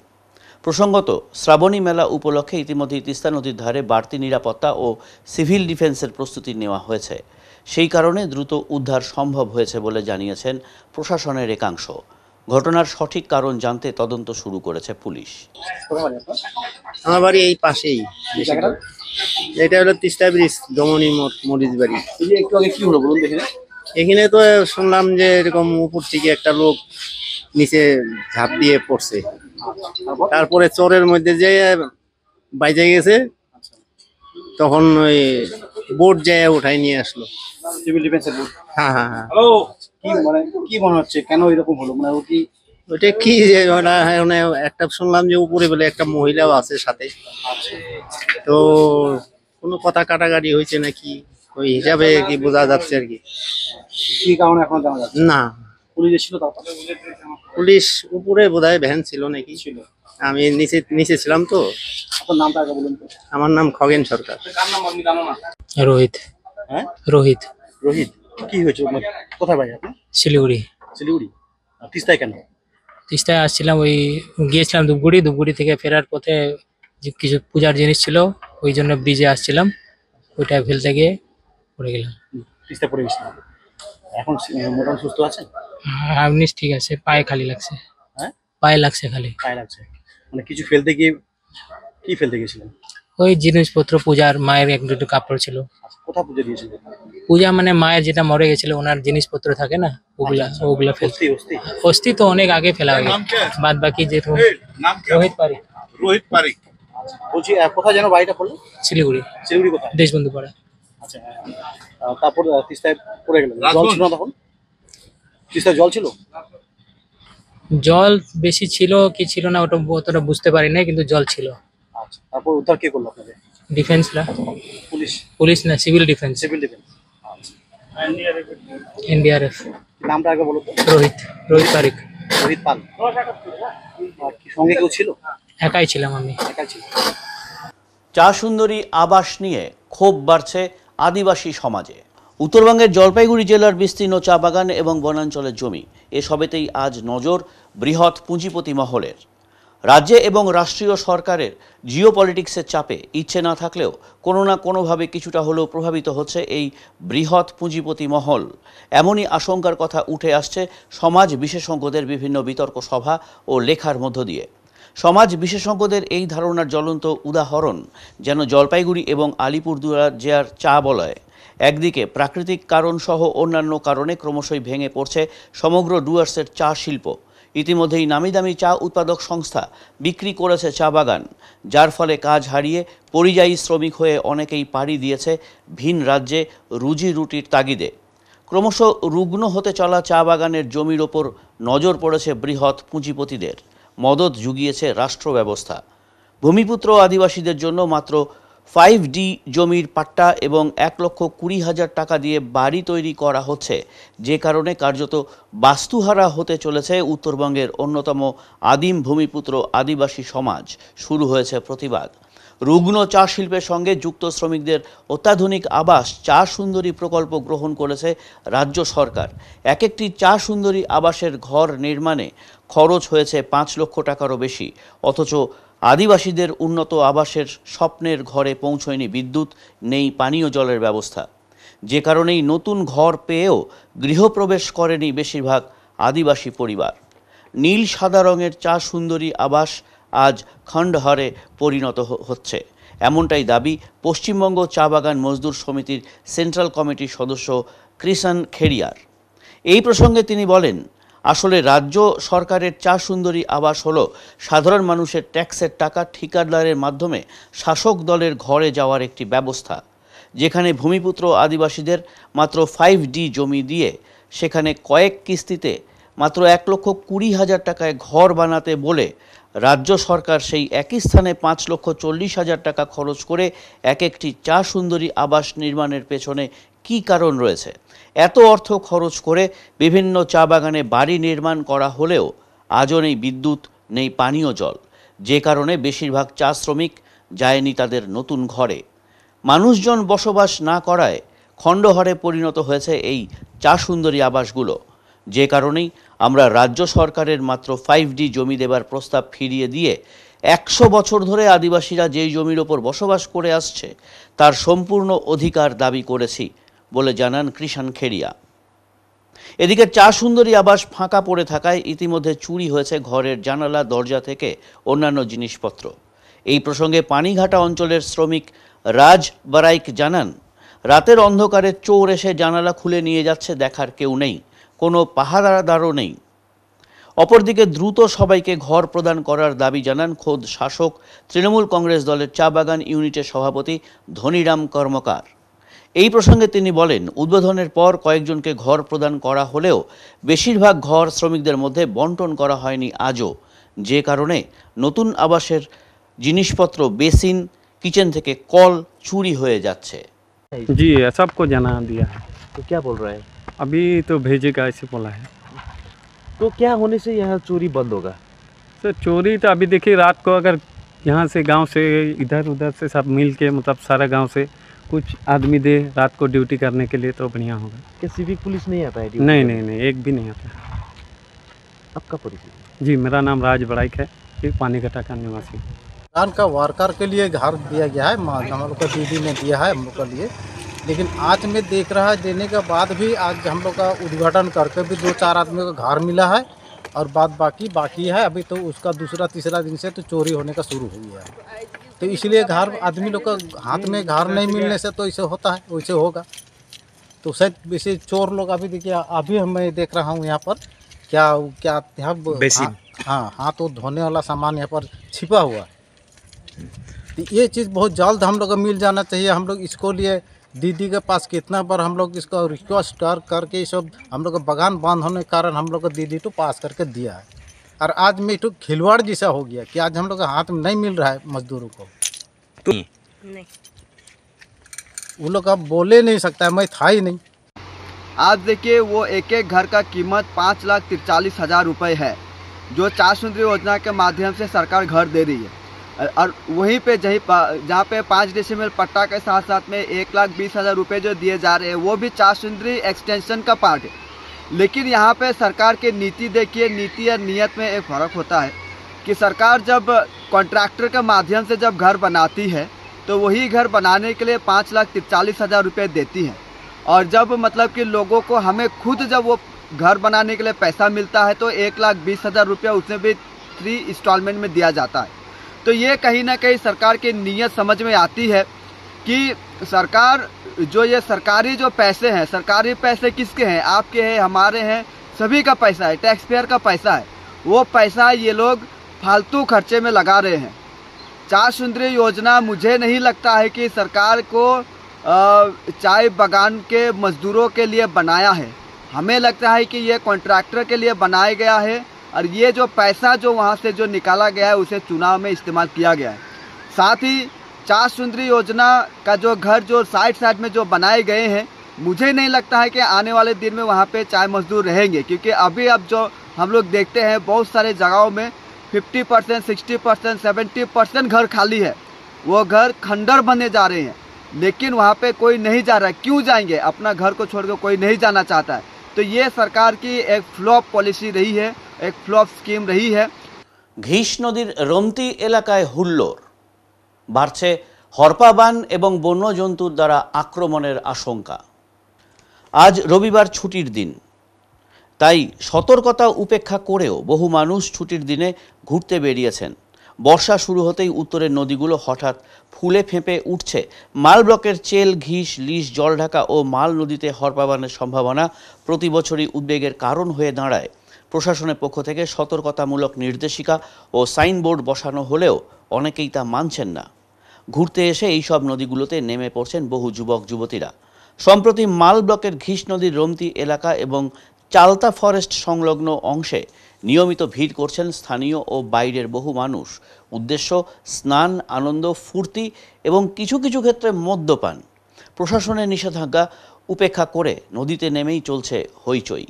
প্রসঙ্গত শ্রাবণী মেলা উপলক্ষে ইতিমধ্যেই তিস্তা নদীর ধারে বাড়তি নিরাপত্তা ও সিভিল ডিফেন্সের প্রস্তুতি নেওয়া হয়েছে। সেই কারণে দ্রুত উদ্ধার সম্ভব হয়েছে বলে জানিয়েছেন প্রশাসনের একাংশ। ঘটনার সঠিক কারণ জানতে তদন্ত শুরু করেছে পুলিশ। আমার বাড়ি এই পাশেই, এটা হলো তিস্তা ব্রিজ, দমনি মরিচ বাড়ি। একটু আগে কি হলো বলুন দেখে। এখানে তো শুনলাম যে এরকম উপর থেকে একটা লোক নিচে ঝাঁপ দিয়ে পড়ছে, তারপরে চরের মধ্যে যে বাইজে গেছে, তখন ওই বোট যায় উঠাই নিয়ে আসলো। সিভিল ডিফেন্সের বোর্ড। হ্যাঁ হ্যাঁ হ্যাঁ। কি মনে হচ্ছে কেন এরকম হলো? মানে ও কি ওইটা কি যে মানে একটা শুনলাম যে উপরে বলে একটা মহিলাও আছে সাথে, তো কোনো কথা কাটাকাটি হয়েছে নাকি ওই হিসাবে কি বোঝা যাচ্ছে আর কি। কি কারণে এখন জানা যাচ্ছে না, পুলিশ ছিল তারপর? পুলিশ উপরে বোধহয় ভ্যান ছিল নাকি, ছিল। আমি নিচে ছিলাম তো। আপনার নামটা আগে বলুন তো। আমার নাম খগেন সরকার। কার নাম আপনি জানো না? রোহিত। হ্যাঁ, রোহিত। রোহিত। কি হয়েছে? কোথায় ভাই আপনি? শিলিগুড়ি। শিলিগুড়ি। তিস্তায় কেন? তিস্তায় আসছিলাম, ওই গিয়েছিলাম ধূপগুড়ি থেকে ফেরার পথে যে কিছু পূজার জিনিস ছিল, ওই জন্য ব্রিজে আসছিলাম, ওইটা ফেলতে গিয়ে পড়ে গেলাম। তিস্তা পড়ে গেছিলাম। এখন মোটামুটি সুস্থ আছেন? আপনি ঠিক আছে, পায়ে খালি লাগছে। হ্যাঁ, পায়ে লাগছে খালি। পায়ে লাগছে মানে কিছু ফেলতে গিয়ে কি ফেলতে গেছিলেন? ওই জিনিসপত্র পূজার, মায়ের এক দুটো কাপড় ছিল। কোথা পুজো দিয়েছিলেন? পূজা মানে মায়ের যেটা মরে গেছিল ওনার জিনিসপত্র থাকে না, ওগুলা ফেলতে। অস্থি তো অনেক আগে ফেলা হয়ে গেছে, বাদ বাকি যেরকম। রোহিত পারিক। রোহিত পারিক। বলছি কোথায় যেন বাড়িটা পড়লো? শিলিগুড়ি। শিলিগুড়ি কোথায়? দেশবন্ধু পাড়া। আচ্ছা, তারপর তিস্তায় পড়ে গেলেন। জল ছিল না তখন? তিস্তায় জল ছিল? জল বেশি ছিল কি ছিল না ওটা অতটা বুঝতে পারি না, কিন্তু জল ছিল। আচ্ছা, তারপর উদ্ধার কে করলো আপনাদের? ডিফেন্সরা। পুলিশ? পুলিশ না, civil defence. Civil defence. NDRF. নামটা আগে বলো তো। রোহিত পারিক। রোহিত পাল। আর কি সঙ্গে কেউ ছিল? একাই ছিলাম আমি। একাই ছিল। চা সুন্দরী আবাস নিয়ে ক্ষোভ বাড়ছে আদিবাসী সমাজে। উত্তরবঙ্গের জলপাইগুড়ি জেলার বিস্তীর্ণ চা বাগান এবং বনাঞ্চলের জমি এসবেতেই আজ নজর বৃহৎ পুঁজিপতি মহলের। রাজ্যে এবং রাষ্ট্রীয় সরকারের জিওপলিটিক্সের চাপে ইচ্ছে না থাকলেও কোনো না কোনোভাবে কিছুটা হলেও প্রভাবিত হচ্ছে এই বৃহৎ পুঁজিপতি মহল। এমনই আশঙ্কার কথা উঠে আসছে সমাজ বিশেষজ্ঞদের বিভিন্ন বিতর্ক সভা ও লেখার মধ্য দিয়ে। সমাজ বিশেষজ্ঞদের এই ধারণার জ্বলন্ত উদাহরণ যেন জলপাইগুড়ি এবং আলিপুরদুয়ার জেলার চা বলয়। একদিকে প্রাকৃতিক কারণসহ অন্যান্য কারণে ক্রমশই ভেঙে পড়ছে সমগ্র ডুয়ার্সের চা শিল্প। ইতিমধ্যেই নামি দামি চা উৎপাদক সংস্থা বিক্রি করেছে চা বাগান, যার ফলে কাজ হারিয়ে পরিযায়ী শ্রমিক হয়ে অনেকেই পাড়ি দিয়েছে ভিন রাজ্যে রুজি রুটির তাগিদে। ক্রমশ রুগ্ন হতে চলা চা বাগানের জমির ওপর নজর পড়েছে বৃহৎ পুঁজিপতিদের। মদদ জুগিয়েছে রাষ্ট্র ব্যবস্থা। ভূমিপুত্র আদিবাসীদের জন্য মাত্র 5D জমির পাট্টা এবং 1,20,000 টাকা দিয়ে বাড়ি তৈরি করা হচ্ছে, যে কারণে কার্যত বাস্তুহারা হতে চলেছে উত্তরবঙ্গের অন্যতম আদিম ভূমিপুত্র আদিবাসী সমাজ। শুরু হয়েছে প্রতিবাদ। রুগ্ন চা শিল্পের সঙ্গে যুক্ত শ্রমিকদের অত্যাধুনিক আবাস চা সুন্দরী প্রকল্প গ্রহণ করেছে রাজ্য সরকার। এক একটি চা সুন্দরী আবাসের ঘর নির্মাণে খরচ হয়েছে 5 লক্ষ টাকারও বেশি, অথচ আদিবাসীদের উন্নত আবাসের স্বপ্নের ঘরে পৌঁছয়নি বিদ্যুৎ, নেই পানীয় জলের ব্যবস্থা। যে কারণেই নতুন ঘর পেয়েও গৃহপ্রবেশ করেনি বেশিরভাগ আদিবাসী পরিবার। নীল সাদা রঙের চা সুন্দরী আবাস আজ খণ্ডহারে পরিণত হচ্ছে, এমনটাই দাবি পশ্চিমবঙ্গ চা বাগান মজদুর সমিতির সেন্ট্রাল কমিটির সদস্য কৃষণ খেড়িয়ার। এই প্রসঙ্গে তিনি বলেন, আসলে রাজ্য সরকারের চা সুন্দরী আবাস হলো সাধারণ মানুষের ট্যাক্সের টাকা ঠিকাদারের মাধ্যমে শাসক দলের ঘরে যাওয়ার একটি ব্যবস্থা, যেখানে ভূমিপুত্র আদিবাসীদের মাত্র 5D জমি দিয়ে সেখানে কয়েক কিস্তিতে মাত্র 1,20,000 টাকায় ঘর বানাতে বলে রাজ্য সরকার সেই একই স্থানে 5,40,000 টাকা খরচ করে এক একটি চা সুন্দরী আবাস নির্মাণের পেছনে কী কারণ রয়েছে? এত অর্থ খরচ করে বিভিন্ন চা বাগানে বাড়ি নির্মাণ করা হলেও আজও নেই বিদ্যুৎ, নেই পানীয় জল, যে কারণে বেশিরভাগ চা শ্রমিক যায়নি তাদের নতুন ঘরে। মানুষজন বসবাস না করায় খণ্ডহারে পরিণত হয়েছে এই চা সুন্দরী আবাসগুলো, যে কারণেই আমরা রাজ্য সরকারের মাত্র 5D জমি দেবার প্রস্তাব ফিরিয়ে দিয়ে 100 বছর ধরে আদিবাসীরা যেই জমির ওপর বসবাস করে আসছে তার সম্পূর্ণ অধিকার দাবি করেছি বলে জানান কৃষাণ খেরিয়া। এদিকে চা সুন্দরী আবাস ফাঁকা পড়ে থাকায় ইতিমধ্যে চুরি হয়েছে ঘরের জানালা, দরজা থেকে অন্যান্য জিনিসপত্র। এই প্রসঙ্গে পানিঘাটা অঞ্চলের শ্রমিক রাজ বারাইক জানান, রাতের অন্ধকারে চোর এসে জানালা খুলে নিয়ে যাচ্ছে, দেখার কেউ নেই, কোনো পাহারাদারও নেই। অপরদিকে দ্রুত সবাইকে ঘর প্রদান করার দাবি জানান খোদ শাসক তৃণমূল কংগ্রেস দলের চা বাগান ইউনিটের সভাপতি ধনীরাম কর্মকার। এই প্রসঙ্গে তিনি বলেন, উদ্বোধনের পর কয়েকজনকে ঘর প্রদান করা হলেও বেশিরভাগ ঘর শ্রমিকদের মধ্যে বন্টন করা হয়নি আজও, যে কারণে নতুন আবাসের জিনিসপত্র, বেসিন, किचन থেকে কল চুরি হয়ে যাচ্ছে। जी सबको जना दिया है। तो क्या बोल रहा है? अभी तो भेजेगा ऐसे बोला है। तो क्या होने से यहाँ चोरी बंद होगा? तो चोरी तो अभी देखिए, रात को अगर यहाँ से गांव से इधर उधर से सब मिल के, मतलब सारा गांव से कुछ आदमी दे रात को ड्यूटी करने के लिए तो बढ़िया होगा। क्या सिविक पुलिस नहीं आता है? नहीं नहीं नहीं, एक भी नहीं आता। आपका परिचय? जी, मेरा नाम राज बड़ाइक है, ये पानीघाटा का निवासी। मकान का वर्कर के लिए घर दिया गया है, हम लोग का दीदी ने दिया है हम लोग के लिए, लेकिन आज में देख रहा है देने के बाद भी आज हम लोग का उद्घाटन करके भी 2-4 आदमी का घर मिला है और बाद बाकी है। अभी तो उसका दूसरा तीसरा दिन से तो चोरी होने का शुरू हो गया है। तो इसलिए घर आदमी लोग का हाथ में घर नहीं मिलने से तो ऐसे होता है, वैसे होगा। तो शायद वैसे चोर लोग अभी देखिए, अभी मैं देख रहा हूँ यहाँ पर क्या हाँ हाथ धोने वाला सामान यहाँ पर छिपा हुआ है। तो ये चीज़ बहुत जल्द हम लोग को मिल जाना चाहिए। हम लोग इसको लिए दीदी के पास कितना बार हम लोग इसको रिक्वेस्ट करके सब हम लोग को बगान बंद होने के कारण हम लोग को दीदी तो पास करके दिया है। और आज में तो खिलवाड़ जैसा हो गया कि आज हम लोग के हाथ में नहीं मिल रहा है मजदूरों को। तो नहीं, वो लोग अब बोले नहीं सकता है, मैं था ही नहीं। आज देखिए, वो एक एक घर का कीमत 5,43,000 रुपये है, जो चा सुंदरी योजना के माध्यम से सरकार घर दे रही है। और वहीं पे जहाँ पे 5 डेसिमल पट्टा के साथ साथ में 1,20,000 रुपये जो दिए जा रहे हैं, वो भी चा सुंदरी एक्सटेंशन का पार्ट है। लेकिन यहाँ पे सरकार की नीति देखिए, नीति और नियत में एक फ़र्क होता है कि सरकार जब कॉन्ट्रैक्टर के माध्यम से जब घर बनाती है तो वही घर बनाने के लिए 5,43,000 रुपये देती है, और जब मतलब कि लोगों को हमें खुद जब वो घर बनाने के लिए पैसा मिलता है तो 1,20,000 रुपया उसमें भी 3 इंस्टॉलमेंट में दिया जाता है। तो ये कहीं ना कहीं सरकार की नीयत समझ में आती है कि सरकार जो ये सरकारी जो पैसे हैं, सरकारी पैसे किसके हैं? आपके हैं, हमारे हैं, सभी का पैसा है, टैक्स पेयर का पैसा है। वो पैसा ये लोग फालतू खर्चे में लगा रहे हैं। चा सुंदरी योजना मुझे नहीं लगता है कि सरकार को चाय बागान के मजदूरों के लिए बनाया है। हमें लगता है कि ये कॉन्ट्रैक्टर के लिए बनाया गया है, और ये जो पैसा जो वहाँ से जो निकाला गया है उसे चुनाव में इस्तेमाल किया गया है। साथ ही चा सुंदरी योजना का जो घर जो साइड में जो बनाए गए हैं, मुझे नहीं लगता है कि आने वाले दिन में वहाँ पे चाय मजदूर रहेंगे, क्योंकि अभी अब जो हम लोग देखते हैं बहुत सारे जगहों में 50%, 60%, 70% घर खाली है। वो घर खंडर बने जा रहे हैं, लेकिन वहाँ पे कोई नहीं जा रहा है। क्यों जाएंगे? अपना घर को छोड़कर कोई नहीं जाना चाहता है। तो ये सरकार की एक फ्लॉप पॉलिसी रही है, एक फ्लॉप स्कीम रही है। ঘিস নদীর রমতি এলাকায় হুল্লোড় বাড়ছে, হরপাবান এবং বন্যজন্তুর দ্বারা আক্রমণের আশঙ্কা। আজ রবিবার ছুটির দিন, তাই সতর্কতা উপেক্ষা করেও বহু মানুষ ছুটির দিনে ঘুরতে বেরিয়েছেন। বর্ষা শুরু হতেই উত্তরের নদীগুলো হঠাৎ ফুলে ফেঁপে উঠছে। মাল ব্লকের চেল, ঘিস, লিশ, জলঢাকা ও মাল নদীতে হরপাবানের সম্ভাবনা প্রতি বছরই উদ্বেগের কারণ হয়ে দাঁড়ায়। প্রশাসনের পক্ষ থেকে সতর্কতামূলক নির্দেশিকা ও সাইনবোর্ড বসানো হলেও অনেকেই তা মানছেন না। ঘুরতে এসে এইসব নদীগুলোতে নেমে পড়ছেন বহু যুবক যুবতীরা। সম্প্রতি মাল ব্লকের ঘিস নদীর রমতি এলাকা এবং চালতা ফরেস্ট সংলগ্ন অংশে নিয়মিত ভিড় করছেন স্থানীয় ও বাইরের বহু মানুষ। উদ্দেশ্য স্নান, আনন্দ, ফুর্তি এবং কিছু কিছু ক্ষেত্রে মদ্যপান। প্রশাসনের নিষেধাজ্ঞা উপেক্ষা করে নদীতে নেমেই চলছে হইচই।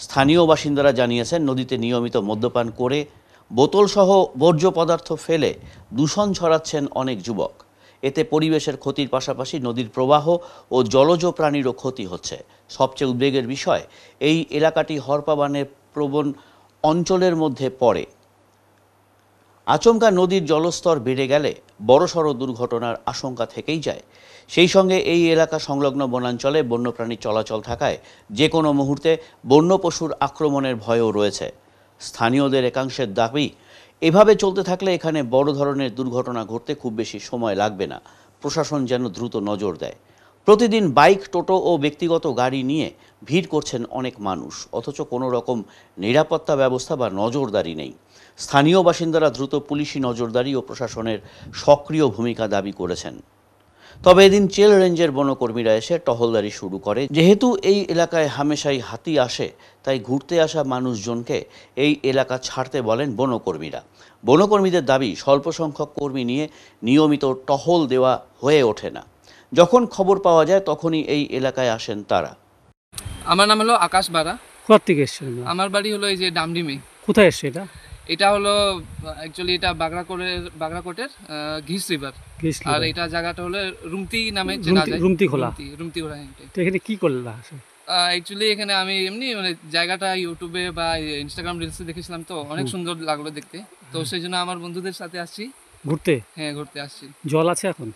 স্থানীয় বাসিন্দারা জানিয়েছেন, নদীতে নিয়মিত মদ্যপান করে বোতলসহ বর্জ্য পদার্থ ফেলে দূষণ ছড়াচ্ছেন অনেক যুবক। এতে পরিবেশের ক্ষতির পাশাপাশি নদীর প্রবাহ ও জলজ প্রাণীরও ক্ষতি হচ্ছে। সবচেয়ে উদ্বেগের বিষয়, এই এলাকাটি হরপাবানের প্রবণ অঞ্চলের মধ্যে পড়ে। আচমকা নদীর জলস্তর বেড়ে গেলে বড়সড় দুর্ঘটনার আশঙ্কা থেকেই যায়। সেই সঙ্গে এই এলাকা সংলগ্ন বনাঞ্চলে বন্যপ্রাণী চলাচল থাকায় যে কোনো মুহূর্তে বন্য পশুর আক্রমণের ভয়ও রয়েছে। স্থানীয়দের একাংশের দাবি, এভাবে চলতে থাকলে এখানে বড় ধরনের দুর্ঘটনা ঘটতে খুব বেশি সময় লাগবে না। প্রশাসন যেন দ্রুত নজর দেয়। প্রতিদিন বাইক, টোটো ও ব্যক্তিগত গাড়ি নিয়ে ভিড় করছেন অনেক মানুষ, অথচ কোনো রকম নিরাপত্তা ব্যবস্থা বা নজরদারি নেই। স্থানীয় বাসিন্দারা দ্রুত পুলিশি নজরদারি ও প্রশাসনের সক্রিয় ভূমিকা দাবি করেছেন। তবে এদিন চেল রেঞ্জের বনকর্মীরা এসে টহলদারি শুরু করে। যেহেতু এই এলাকায় হামেশাই হাতি আসে, তাই ঘুরতে আসা মানুষজনকে এই এলাকা ছাড়তে বলেন বনকর্মীরা। বনকর্মীদের দাবি, স্বল্প সংখ্যক কর্মী নিয়ে নিয়মিত টহল দেওয়া হয়ে ওঠে না। যখন খবর পাওয়া যায় তখনই এই এলাকায় আসেন তারা। আমার নাম হলো আকাশ বারা। কোথা থেকে এসছেন? আমার বাড়ি হলো এই যে ডামডিমে। কোথায় এসছে এটা? এটা হলো অ্যাকচুয়ালি এটা বাগরাকোটের ঘিস রিভার, আর এটা জায়গাটা হলো রুমতি নামে চেনা যায়। রুমতি খোলা। তো এখানে কি করলেন? অ্যাকচুয়ালি এখানে আমি এমনি মানে জায়গাটা ইউটিউবে বা ইনস্টাগ্রাম রিলসে দেখেছিলাম, তো অনেক সুন্দর লাগলো দেখতে, তো সেই জন্য আমার বন্ধুদের সাথে আসছি ঘুরতে। হ্যাঁ, ঘুরতে আসছি। জল আছে এখন?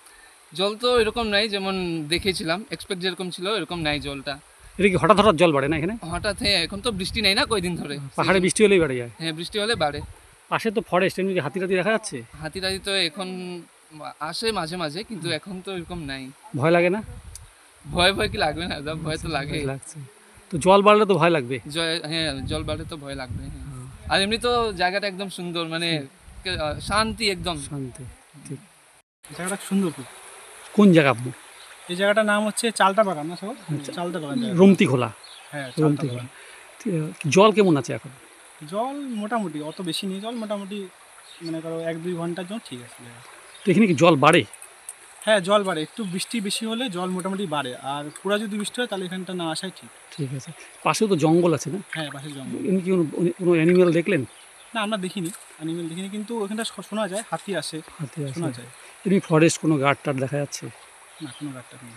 জল তো এরকম নাই, যেমন দেখেছিলাম এক্সপেক্ট যেরকম ছিল এরকম নাই জলটা। এটা কি হঠাৎ হঠাৎ জল বাড়ে না এখানে? হঠাৎ, হ্যাঁ, এখন তো বৃষ্টি নেই না কয়দিন ধরে। পাহাড়ে বৃষ্টি হলেই বাড়ে যায়? হ্যাঁ, বৃষ্টি হলে বাড়ে। পাশে তো ফরেস্ট, এমনি হাতি টাতি দেখা যাচ্ছে? হাতি টাতি তো এখন আসে মাঝে মাঝে, কিন্তু এখন তো এরকম নাই। ভয় লাগে না? ভয় কি লাগবে না, ভয় তো লাগে। তো জল বাড়লে তো ভয় লাগবে। হ্যাঁ, জল বাড়লে তো ভয় লাগবে। আর এমনি তো জায়গাটা একদম সুন্দর, মানে শান্তি, একদম শান্তি। ঠিক, জায়গাটা সুন্দর। খুব। কোন জায়গা আপনার? এই জায়গাটার নাম হচ্ছে চালতা বাগান। না সব চালতা বাগান, রুমতি খোলা। হ্যাঁ, রুমতি খোলা। জল কেমন আছে এখন? জল মোটামুটি, অত বেশি নেই জল, মোটামুটি মনে করো 1-2 ঘন্টার জন্য ঠিক আছে। তো এখানে কি জল বাড়ে? হ্যাঁ, জল বাড়ে। একটু বৃষ্টি বেশি হলে জল মোটামুটি বাড়ে, আর পুরা যদি বৃষ্টি হয় তাহলে এখানটা না আসাই ঠিক। ঠিক আছে। পাশেও তো জঙ্গল আছে না? হ্যাঁ, পাশে জঙ্গল। এমনি কি কোনো অ্যানিমেল দেখলেন? না, আমরা দেখিনি, অ্যানিমেল দেখিনি, কিন্তু ওখানটা শোনা যায় হাতি আসে, শোনা যায়। এমনি ফরেস্ট কোনো গার্ড টার্ড দেখা যাচ্ছে? না, কোনো গার্ড টার্ড নেই।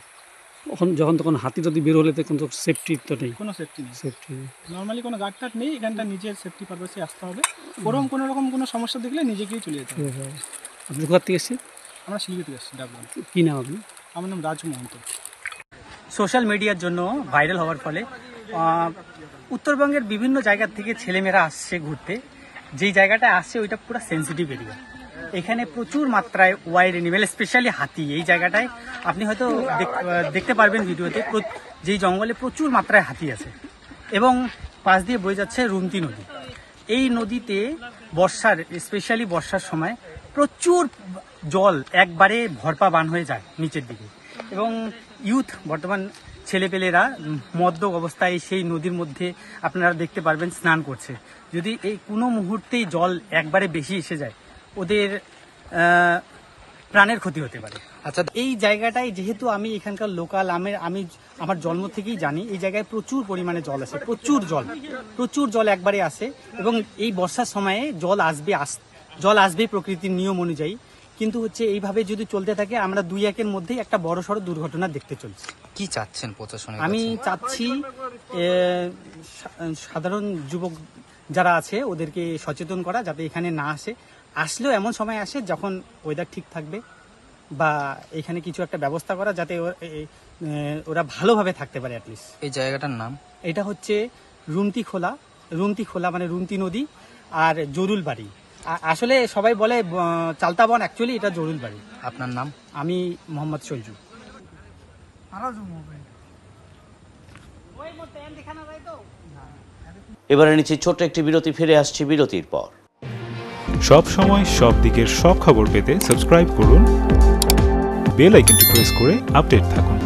যখন তখন হাতি যদি বের হলে তো কোনো সেফটি তো নেই? কোনো সেফটি নেই। সেফটি নর্মালি কোনো গার্ড টার্ড নেই, এখানটা নিজের সেফটি পারপাসে আসতে হবে। কোনো রকম কোনো সমস্যা দেখলে নিজেকেই চলে যেতে হবে। আপনি কোথা থেকে এসেছেন? আমরা শিলিগুড়ি থেকে এসেছি, ডাবগ্রাম। কী নাম আপনি? আমার নাম রাজু মহন্ত। সোশ্যাল মিডিয়ার জন্য ভাইরাল হওয়ার ফলে উত্তরবঙ্গের বিভিন্ন জায়গা থেকে ছেলেমেয়েরা আসছে ঘুরতে। যেই জায়গাটা আসছে ওইটা পুরো সেন্সিটিভ এরিয়া। এখানে প্রচুর মাত্রায় ওয়াইল্ড অ্যানিমেল, স্পেশালি হাতি। এই জায়গাটায় আপনি হয়তো দেখতে পারবেন ভিডিওতে, যেই জঙ্গলে প্রচুর মাত্রায় হাতি আছে এবং পাশ দিয়ে বয়ে যাচ্ছে রুমতি নদী। এই নদীতে স্পেশালি বর্ষার সময় প্রচুর জল একবারে ভরপা বান হয়ে যায় নিচের দিকে, এবং বর্তমান ছেলেপেলেরা মদ্যপ অবস্থায় সেই নদীর মধ্যে আপনারা দেখতে পারবেন স্নান করছে। যদি এই কোনো মুহূর্তেই জল একবারে বেশি এসে যায়, ওদের প্রাণের ক্ষতি হতে পারে। আচ্ছা, এই জায়গাটায় যেহেতু আমি এখানকার লোকাল, আমি আমার জন্ম থেকেই জানি এই জায়গায় প্রচুর পরিমাণে জল আসে, প্রচুর জল একবারে আসে, এবং এই বর্ষার সময়ে জল আসবে প্রকৃতির নিয়ম অনুযায়ী। কিন্তু হচ্ছে এইভাবে যদি চলতে থাকে আমরা 2-1 এর মধ্যেই একটা বড়সড় দুর্ঘটনা দেখতে চলছি। কি চাচ্ছেন প্রশাসনের? আমি চাচ্ছি সাধারণ যুবক যারা আছে ওদেরকে সচেতন করা, যাতে এখানে না আসে। আসলেও এমন সময় আসে যখন ওয়েদার ঠিক থাকবে, বা এখানে কিছু একটা ব্যবস্থা করা যাতে ওরা ভালোভাবে থাকতে পারে অ্যাটলিস্ট। এই জায়গাটার নাম? এটা হচ্ছে রুমতি খোলা মানে রুমতি নদী আর জরুল বাড়ি। আসলে সবাই বলে চালতা বন, অ্যাকচুয়ালি এটা জরুল বাড়ি। আপনার নাম? আমি মোহাম্মদ সঞ্জু। এবারে নিচ্ছি ছোট্ট একটি বিরতি, ফিরে আসছি বিরতির পর। সব সময় সব দিকের সব খবর পেতে সাবস্ক্রাইব করুন, বেল আইকনটি প্রেস করে আপডেট থাকুন।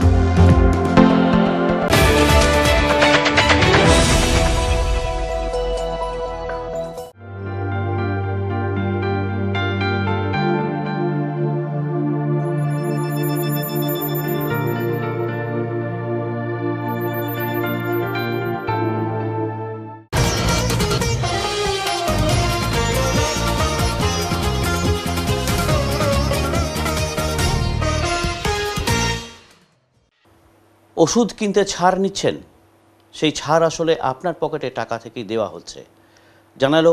ওষুধ কিনতে ছাড় নিচ্ছেন, সেই ছাড় আসলে আপনার পকেটে টাকা থেকেই দেওয়া হচ্ছে, জানালো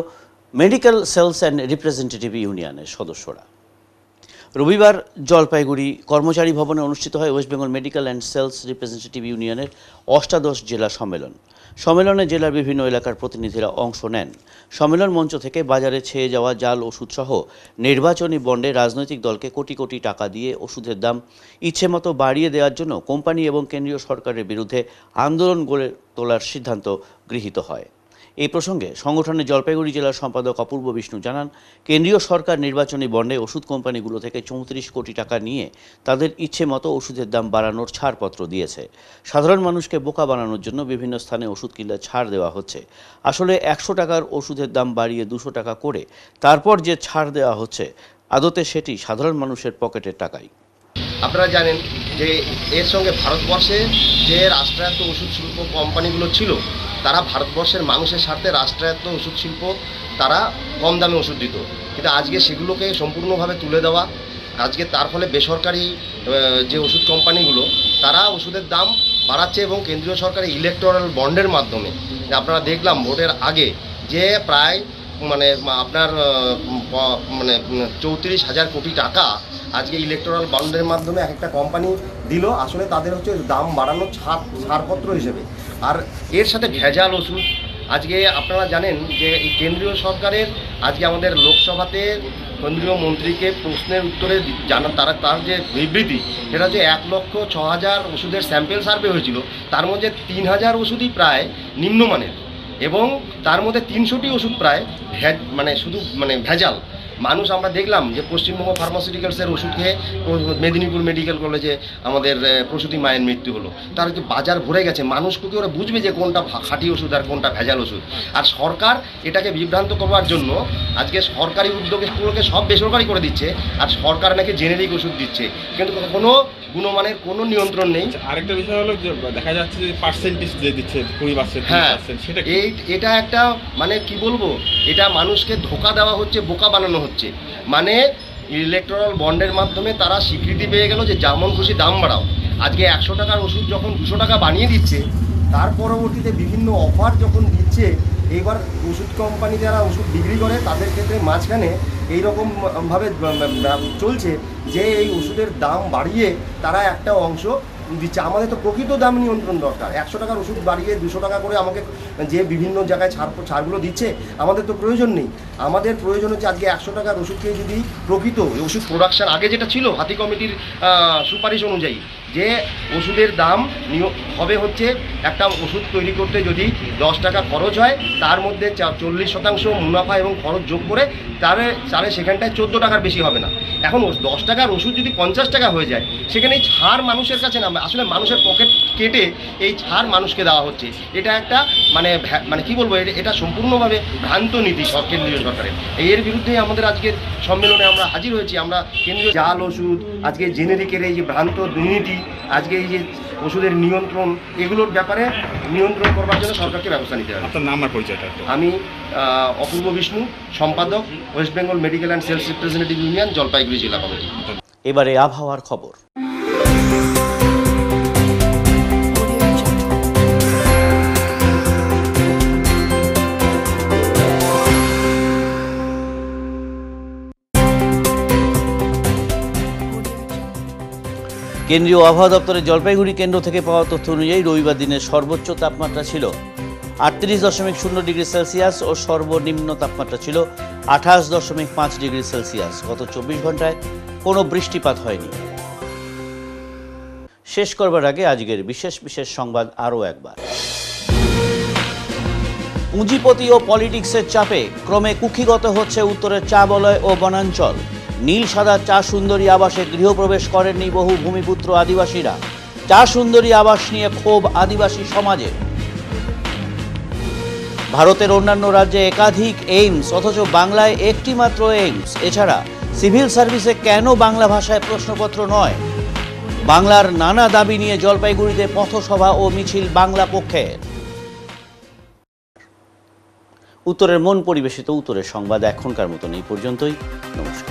মেডিকেল সেলস অ্যান্ড রিপ্রেজেন্টেটিভ ইউনিয়নের সদস্যরা। রবিবার জলপাইগুড়ি কর্মচারী ভবনে অনুষ্ঠিত হয় West Bengal medical and sales representative ইউনিয়নের অষ্টাদশ জেলা সম্মেলন। সম্মেলনে জেলার বিভিন্ন এলাকার প্রতিনিধিরা অংশ নেন। সম্মেলন মঞ্চ থেকে বাজারে ছেয়ে যাওয়া জাল ওষুধসহ নির্বাচনী বন্ডে রাজনৈতিক দলকে কোটি কোটি টাকা দিয়ে ওষুধের দাম ইচ্ছেমতো বাড়িয়ে দেওয়ার জন্য কোম্পানি এবং কেন্দ্রীয় সরকারের বিরুদ্ধে আন্দোলন গড়ে তোলার সিদ্ধান্ত গৃহীত হয়। এই প্রসঙ্গে সংগঠনের জলপাইগুড়ি জেলার সম্পাদক অপূর্ব বিষ্ণু জানান, কেন্দ্রীয় সরকার নির্বাচনী বন্ডে ওষুধ কোম্পানিগুলো থেকে 34 কোটি টাকা নিয়ে তাদের ইচ্ছে মতো ওষুধের দাম বাড়ানোর ছাড়পত্র দিয়েছে। সাধারণ মানুষকে বোকা বানানোর জন্য বিভিন্ন স্থানে ওষুধ কিনলে ছাড় দেওয়া হচ্ছে। আসলে 100 টাকার ওষুধের দাম বাড়িয়ে 200 টাকা করে তারপর যে ছাড় দেওয়া হচ্ছে, আদতে সেটি সাধারণ মানুষের পকেটের টাকাই। আপনারা জানেন যে এর সঙ্গে ভারতবর্ষে যে রাষ্ট্রায়ত্ত ওষুধ শিল্প কোম্পানিগুলো ছিল, তারা ভারতবর্ষের মানুষের স্বার্থে রাষ্ট্রায়ত্ত ওষুধ শিল্প তারা কম দামে ওষুধ দিত, কিন্তু আজকে সেগুলোকে সম্পূর্ণভাবে তুলে দেওয়া, আজকে তার ফলে বেসরকারি যে ওষুধ কোম্পানিগুলো তারা ওষুধের দাম বাড়াচ্ছে এবং কেন্দ্রীয় সরকারের ইলেকটোরাল বন্ডের মাধ্যমে আপনারা দেখলাম ভোটের আগে যে প্রায় আপনার 34,000 কোটি টাকা আজকে ইলেকটোরাল বন্ডের মাধ্যমে একটা কোম্পানি দিল। আসলে তাদের হচ্ছে দাম বাড়ানোর ছাড়পত্র হিসেবে। আর এর সাথে ভেজাল ওষুধ, আজকে আপনারা জানেন যে এই কেন্দ্রীয় সরকারের আজকে আমাদের লোকসভাতে কেন্দ্রীয় মন্ত্রীকে প্রশ্নের উত্তরে তার যে বিবৃতি, সেটা হচ্ছে 1,06,000 ওষুধের স্যাম্পেল সার্ভে হয়েছিল, তার মধ্যে 3,000 ওষুধই প্রায় নিম্নমানের এবং তার মধ্যে 300টি ওষুধ প্রায় শুধু ভেজাল। মানুষ আমরা দেখলাম যে পশ্চিমবঙ্গ ফার্মাসিউটিক্যালসের ওষুধ খেয়ে মেদিনীপুর মেডিকেল কলেজে আমাদের প্রসূতি মায়ের মৃত্যু হলো। তার যে বাজার ভরে গেছে, মানুষ কি ওরা বুঝবে যে কোনটা খাঁটি ওষুধ আর কোনটা ভেজাল ওষুধ? আর সরকার এটাকে বিভ্রান্ত করবার জন্য আজকে সরকারি উদ্যোগগুলোকে সব বেসরকারি করে দিচ্ছে, আর সরকার নাকি জেনেরিক ওষুধ দিচ্ছে, কিন্তু কোনো গুণমানের কোনো নিয়ন্ত্রণ নেই। আরেকটা বিষয় হলো যে দেখা যাচ্ছে যে পার্সেন্টেজ দিয়ে দিচ্ছে 20%, হ্যাঁ, এটা একটা কি বলবো, এটা মানুষকে ধোঁকা দেওয়া হচ্ছে, বোকা বানানো হচ্ছে। ইলেকটোরাল বন্ডের মাধ্যমে তারা স্বীকৃতি পেয়ে গেল যে যেমন খুশি দাম বাড়াও। আজকে 100 টাকার ওষুধ যখন 200 টাকা বানিয়ে দিচ্ছে, তার পরবর্তীতে বিভিন্ন অফার যখন দিচ্ছে, এইবার ওষুধ কোম্পানি যারা ওষুধ বিক্রি করে তাদের ক্ষেত্রে মাঝখানে এইরকমভাবে চলছে যে এই ওষুধের দাম বাড়িয়ে তারা একটা অংশ দিচ্ছে। আমাদের তো প্রকৃত দাম নিয়ন্ত্রণ দরকার। 100 টাকার ওষুধ বাড়িয়ে 200 টাকা করে আমাকে যে বিভিন্ন জায়গায় ছাড়গুলো দিচ্ছে, আমাদের তো প্রয়োজন নেই। আমাদের প্রয়োজন হচ্ছে আজকে 100 টাকার ওষুধকে যদি প্রকৃত ওষুধ প্রোডাকশান আগে যেটা ছিল হাতি কমিটির সুপারিশ অনুযায়ী, যে ওষুধের দাম হবে হচ্ছে একটা ওষুধ তৈরি করতে যদি 10 টাকা খরচ হয়, তার মধ্যে 40% মুনাফা এবং খরচ যোগ করে তাহলে সেখানটায় 14 টাকার বেশি হবে না। এখন 10 টাকার ওষুধ যদি 50 টাকা হয়ে যায়, সেখানে এই ছাড় মানুষের কাছে না, আসলে মানুষের পকেট কেটে এই ছাড় মানুষকে দেওয়া হচ্ছে। এটা একটা কি বলবো, এটা সম্পূর্ণভাবে ভ্রান্ত নীতি কেন্দ্রীয় সরকারের। এর বিরুদ্ধে আমাদের আজকের সম্মেলনে আমরা হাজির হয়েছি। আমরা কেন্দ্রীয় জাল ওষুধ, আজকে জেনেরিকের এই যে ভ্রান্ত দুর্নীতি, আজকে এই যে ওষুধের নিয়ন্ত্রণ, এগুলোর ব্যাপারে নিয়ন্ত্রণ করবার জন্য সরকারকে ব্যবস্থা নিতে হবে। আপনার নাম আর পরিচয়টা? আমি অপূর্ব বিষ্ণু, সম্পাদক, West Bengal medical and sales representative union, Jalpaiguri জেলা কমিটি। এবারে আবহাওয়ার খবর। কেন্দ্রীয় আবহাওয়া দপ্তরের জলপাইগুড়ি কেন্দ্র থেকে পাওয়া তথ্য অনুযায়ী রবিবার দিনের সর্বোচ্চ তাপমাত্রা ছিল 38.0 ডিগ্রি সেলসিয়াস ও সর্বনিম্ন তাপমাত্রা ছিল 28.5 ডিগ্রি সেলসিয়াস। গত 24 ঘন্টায় কোনো বৃষ্টিপাত হয়নি। শেষ করবার আগে আজকের বিশেষ সংবাদ আরও একবার। পুঁজিপতি ও পলিটিক্সের চাপে ক্রমে কুক্ষিগত হচ্ছে উত্তরের চা বলয় ও বনাঞ্চল। নীল সাদা চা সুন্দরী আবাসে গৃহপ্রবেশ করেননি বহু ভূমিপুত্র আদিবাসীরা। চা সুন্দরী আবাস নিয়ে ক্ষোভ আদিবাসী সমাজে। ভারতের অন্যান্য রাজ্যে একাধিক এইমস, অথচ বাংলায় একটি মাত্র এইমস। এছাড়া সিভিল সার্ভিসে কেন বাংলা ভাষায় প্রশ্নপত্র নয়? বাংলার নানা দাবি নিয়ে জলপাইগুড়িতে পথসভা ও মিছিল বাংলা পক্ষের। উত্তরের মন পরিবেশিত উত্তরের সংবাদ এখনকার মতন এই পর্যন্তই। নমস্কার।